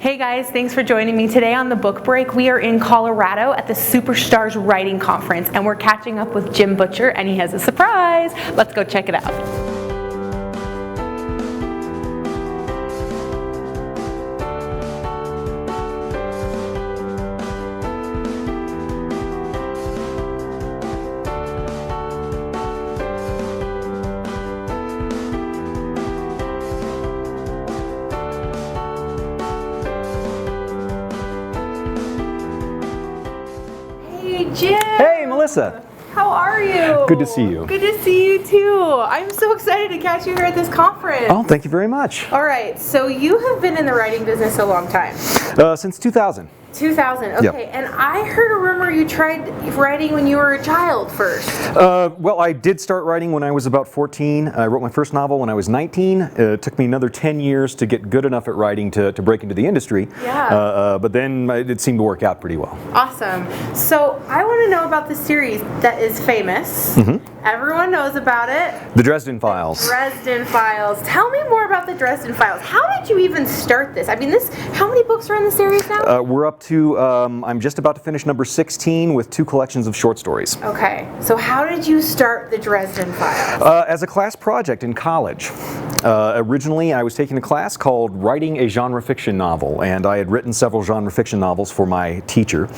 Hey guys, thanks for joining me today on the book break. We are in Colorado at the Superstars Writing Conference, and we're catching up with Jim Butcher, and he has a surprise. Let's go check it out. Hey Jim! Hey Melissa! How are you? Good to see you. Good to see you too. I'm so excited to catch you here at this conference. Oh, thank you very much. All right, so you have been in the writing business a long time. Since 2000. 2000, okay. Yep. And I heard a rumor you tried writing when you were a child first. Well, I did start writing when I was about 14. I wrote my first novel when I was 19. It took me another 10 years to get good enough at writing to break into the industry. Yeah. But then it seemed to work out pretty well. Awesome. So I want to know about the series that is famous. Mm-hmm. Everyone knows about it. The Dresden Files. The Dresden Files. Tell me more about the Dresden Files. How did you even start this? I mean, how many books are in the series now? We're up to, I'm just about to finish number 16 with 2 collections of short stories. Okay, so how did you start the Dresden Files? As a class project in college. Originally, I was taking a class called Writing a Genre Fiction Novel, and I had written several genre fiction novels for my teacher.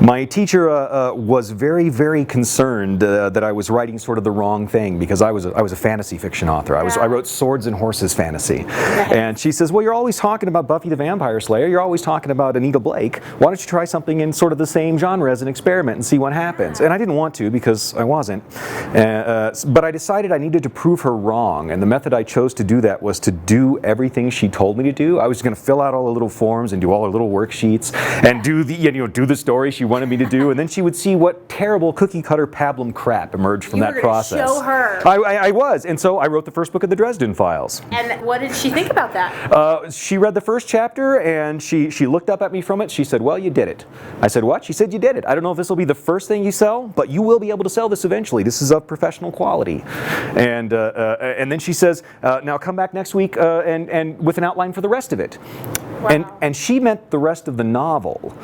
My teacher was very, very concerned that I was writing sort of the wrong thing, because I was a fantasy fiction author. I wrote swords and horses fantasy. Okay. And she says, well, you're always talking about Buffy the Vampire Slayer, you're always talking about Anita Blake, why don't you try something in sort of the same genre as an experiment and see what happens? And I didn't want to, because I wasn't. But I decided I needed to prove her wrong, and the method I chose to do that was to do everything she told me to do. I was going to fill out all the little forms and do all her little worksheets and do the story she wanted me to do, and then she would see what terrible cookie cutter pablum crap emerged from that process. Show her. I was, and so I wrote the first book of the Dresden Files. And what did she think about that? She read the first chapter and she looked up at me from it. She said, well, you did it. I said, what? She said, you did it. I don't know if this will be the first thing you sell, but you will be able to sell this eventually. This is of professional quality. And then she says, now come back next week and with an outline for the rest of it. Wow. And she meant the rest of the novel.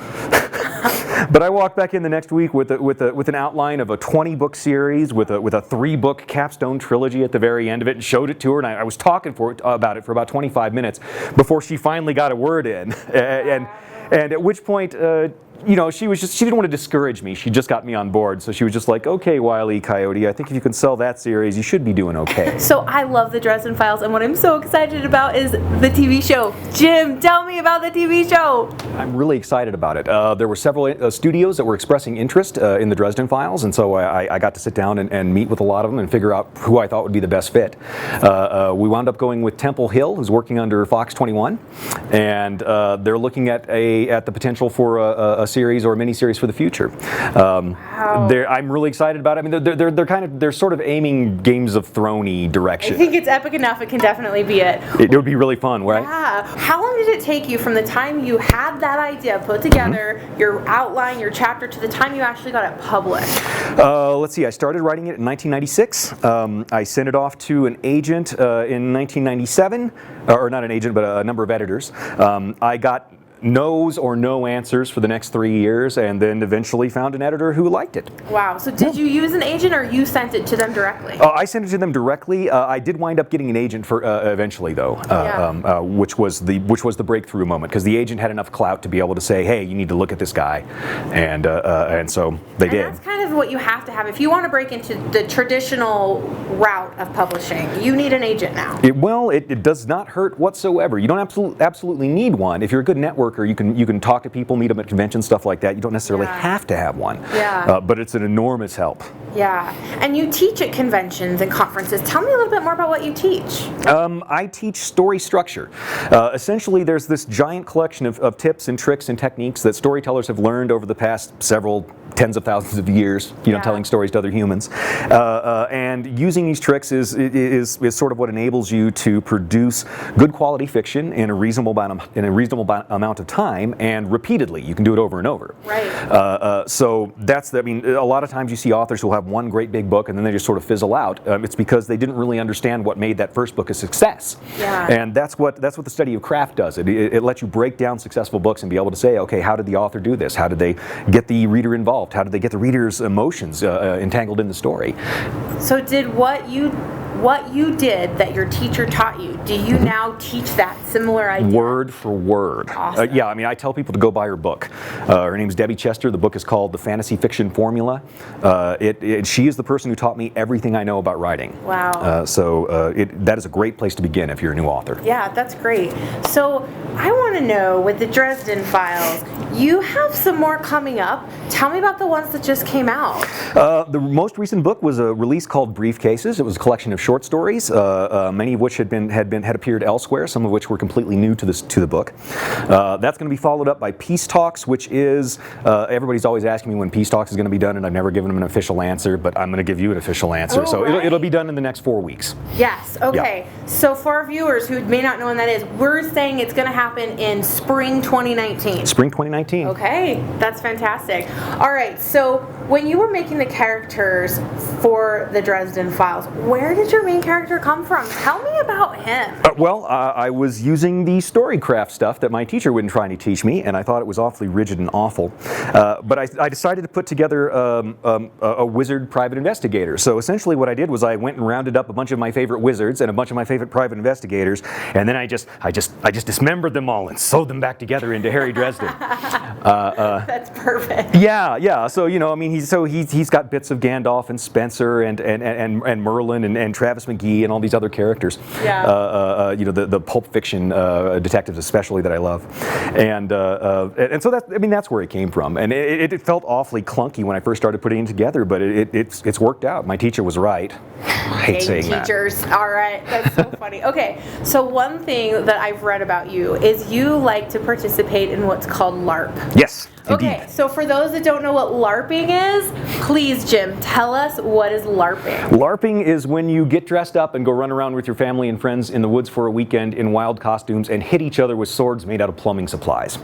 But I walked back in the next week with an outline of a 20-book series with a 3-book capstone trilogy at the very end of it, and showed it to her, and I was talking about it for about 25 minutes before she finally got a word in. And at which point, she didn't want to discourage me. She just got me on board. So she was just like, okay, Wile E. Coyote, I think if you can sell that series, you should be doing okay. So I love the Dresden Files, and what I'm so excited about is the TV show. Jim, tell me about the TV show. I'm really excited about it. There were several studios that were expressing interest in the Dresden Files, and so I got to sit down and meet with a lot of them and figure out who I thought would be the best fit. We wound up going with Temple Hill, who's working under Fox 21, and they're looking at the potential for a series or a miniseries for the future. Wow. I'm really excited about it. I mean, they're sort of aiming Games of Thrones-y direction. I think it's epic enough. It can definitely be it. It would be really fun, right? Yeah. How long did it take you from the time you had that idea put together, your outline, your chapter, to the time you actually got it published? Let's see. I started writing it in 1996. I sent it off to an agent in 1997, or not an agent, but a number of editors. I got no's or no answers for the next 3 years, and then eventually found an editor who liked it. Wow. So did you use an agent, or you sent it to them directly? I sent it to them directly. I did wind up getting an agent for eventually, though, which was the breakthrough moment, because the agent had enough clout to be able to say, hey, you need to look at this guy, and so they did. That's kind of what you have to have if you want to break into the traditional route of publishing. You need an agent now. It does not hurt whatsoever. You don't absolutely need one. If you're a good networker, you can talk to people, meet them at conventions, stuff like that. You don't necessarily have to have one. Yeah. But it's an enormous help. Yeah. And you teach at conventions and conferences. Tell me a little bit more about what you teach. I teach story structure. Essentially, there's this giant collection of tips and tricks and techniques that storytellers have learned over the past several tens of thousands of years, telling stories to other humans. And using these tricks is sort of what enables you to produce good quality fiction in a reasonable amount amount of time and repeatedly. You can do it over and over. Right. So that's, I mean, a lot of times you see authors who have one great big book and then they just sort of fizzle out. It's because they didn't really understand what made that first book a success. Yeah. And that's what the study of craft does. It lets you break down successful books and be able to say, okay, how did the author do this? How did they get the reader involved? How did they get the reader's emotions entangled in the story? So did what you did that your teacher taught you, do you now teach that similar idea? Word for word. Awesome. Yeah, I mean, I tell people to go buy her book. Her name's Debbie Chester. The book is called The Fantasy Fiction Formula. She is the person who taught me everything I know about writing. Wow. That is a great place to begin if you're a new author. Yeah, that's great. So I want to know, with the Dresden Files, you have some more coming up. Tell me about the ones that just came out. The most recent book was a release called Briefcases. It was a collection of short stories, many of which had appeared elsewhere, some of which were completely new to the book. That's going to be followed up by Peace Talks, which is, everybody's always asking me when Peace Talks is going to be done, and I've never given them an official answer, but I'm going to give you an official answer. Oh, so right. it'll be done in the next 4 weeks. Yes, okay. Yeah. So for our viewers who may not know when that is, we're saying it's going to happen in spring 2019. Spring 2019. Okay, that's fantastic. All right, so when you were making the characters for the Dresden Files, where did your main character come from? Tell me about him. I was using the storycraft stuff that my teacher would try to teach me, and I thought it was awfully rigid and awful. But I decided to put together a wizard private investigator. So essentially what I did was I went and rounded up a bunch of my favorite wizards and a bunch of my favorite private investigators, and then I just dismembered them all and sewed them back together into Harry Dresden. That's perfect. Yeah. So I mean, he's got bits of Gandalf and Spencer and Merlin and Travis McGee and all these other characters. Yeah. The Pulp Fiction detectives especially that I love, and so that's where it came from, and it felt awfully clunky when I first started putting it together, but it's worked out. My teacher was right. I hate saying teachers. All right, that's so funny. Okay, so one thing that I've read about you is you like to participate in what's called LARP. Yes. Okay, Indeed. so for those that don't know what LARPing is, please, Jim, tell us what is LARPing. LARPing is when you get dressed up and go run around with your family and friends in the woods for a weekend in wild costumes and hit each other with swords made out of plumbing supplies.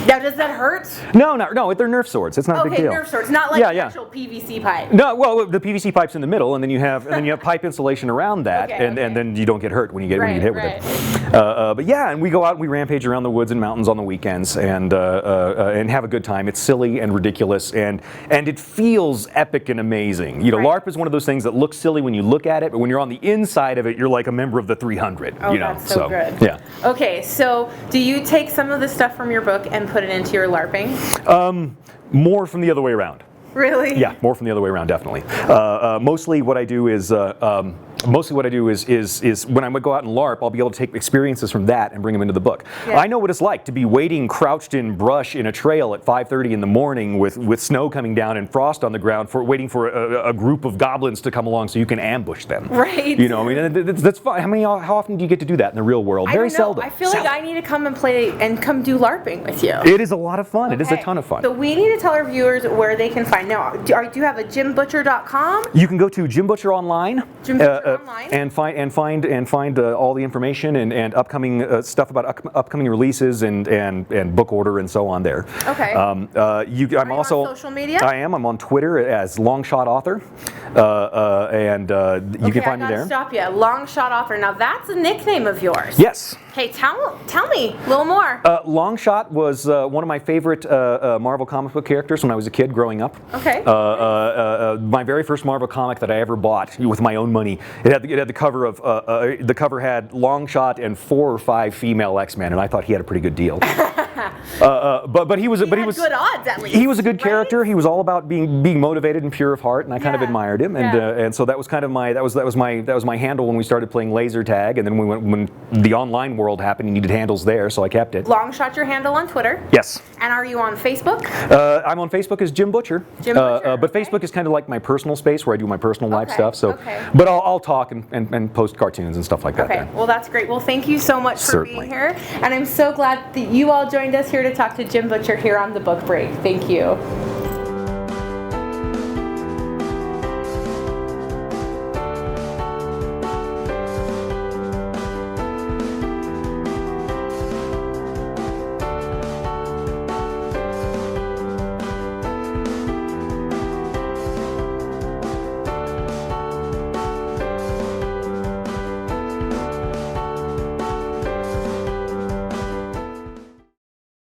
Now, does that hurt? No, they're Nerf swords. It's not a big deal. Okay, Nerf swords, not like actual PVC pipe. No, well, the PVC pipe's in the middle, and then you have pipe insulation around that, Okay. and then you don't get hurt when you get hit with it. But yeah, and we go out and we rampage around the woods and mountains on the weekends and have a good time. It's silly and ridiculous, and it feels epic and amazing. LARP is one of those things that looks silly when you look at it, but when you're on the inside of it, you're like a member of the 300. Oh, that's so good. Yeah. Okay, so do you take some of the stuff from your book and put it into your LARPing? More from the other way around. Really? Yeah, more from the other way around, definitely. Mostly what I do is when I would go out and LARP, I'll be able to take experiences from that and bring them into the book. Yeah. I know what it's like to be waiting crouched in brush in a trail at 5:30 in the morning with snow coming down and frost on the ground, waiting for a group of goblins to come along so you can ambush them. Right. I mean, that's fun. How often do you get to do that in the real world? Very seldom. I feel like I need to come and play and come do LARPing with you. It is a lot of fun. Okay. It is a ton of fun. So we need to tell our viewers where they can find. Now, do you have a jimbutcher.com? You can go to Jim Butcher Online. Jim Butcher Online. And find all the information and upcoming stuff about upcoming releases and book order and so on there. Okay. I'm also on social media? I am. I'm on Twitter as Longshot Author, you can find me there. Stop you. Longshot Author. Now that's a nickname of yours. Yes. Okay, tell me a little more. Longshot was one of my favorite Marvel comic book characters when I was a kid growing up. Okay. My very first Marvel comic that I ever bought with my own money. It had the cover of the cover had Longshot and 4 or 5 female X-Men, and I thought he had a pretty good deal. But he was good odds at least. He was a good character. He was all about being motivated and pure of heart, and I kind of admired him. And so that was kind of that was my handle when we started playing laser tag, and then when the online world happened, you needed handles there, so I kept it. Longshot your handle on Twitter. Yes. And are you on Facebook? I'm on Facebook as Jim Butcher. Jim Butcher. But Facebook is kind of like my personal space where I do my personal life stuff. So, but I'll talk and post cartoons and stuff like that. Okay. Then. Well, that's great. Well, thank you so much for being here, and I'm so glad that you all joined us here to talk to Jim Butcher here on the Book Break. Thank you.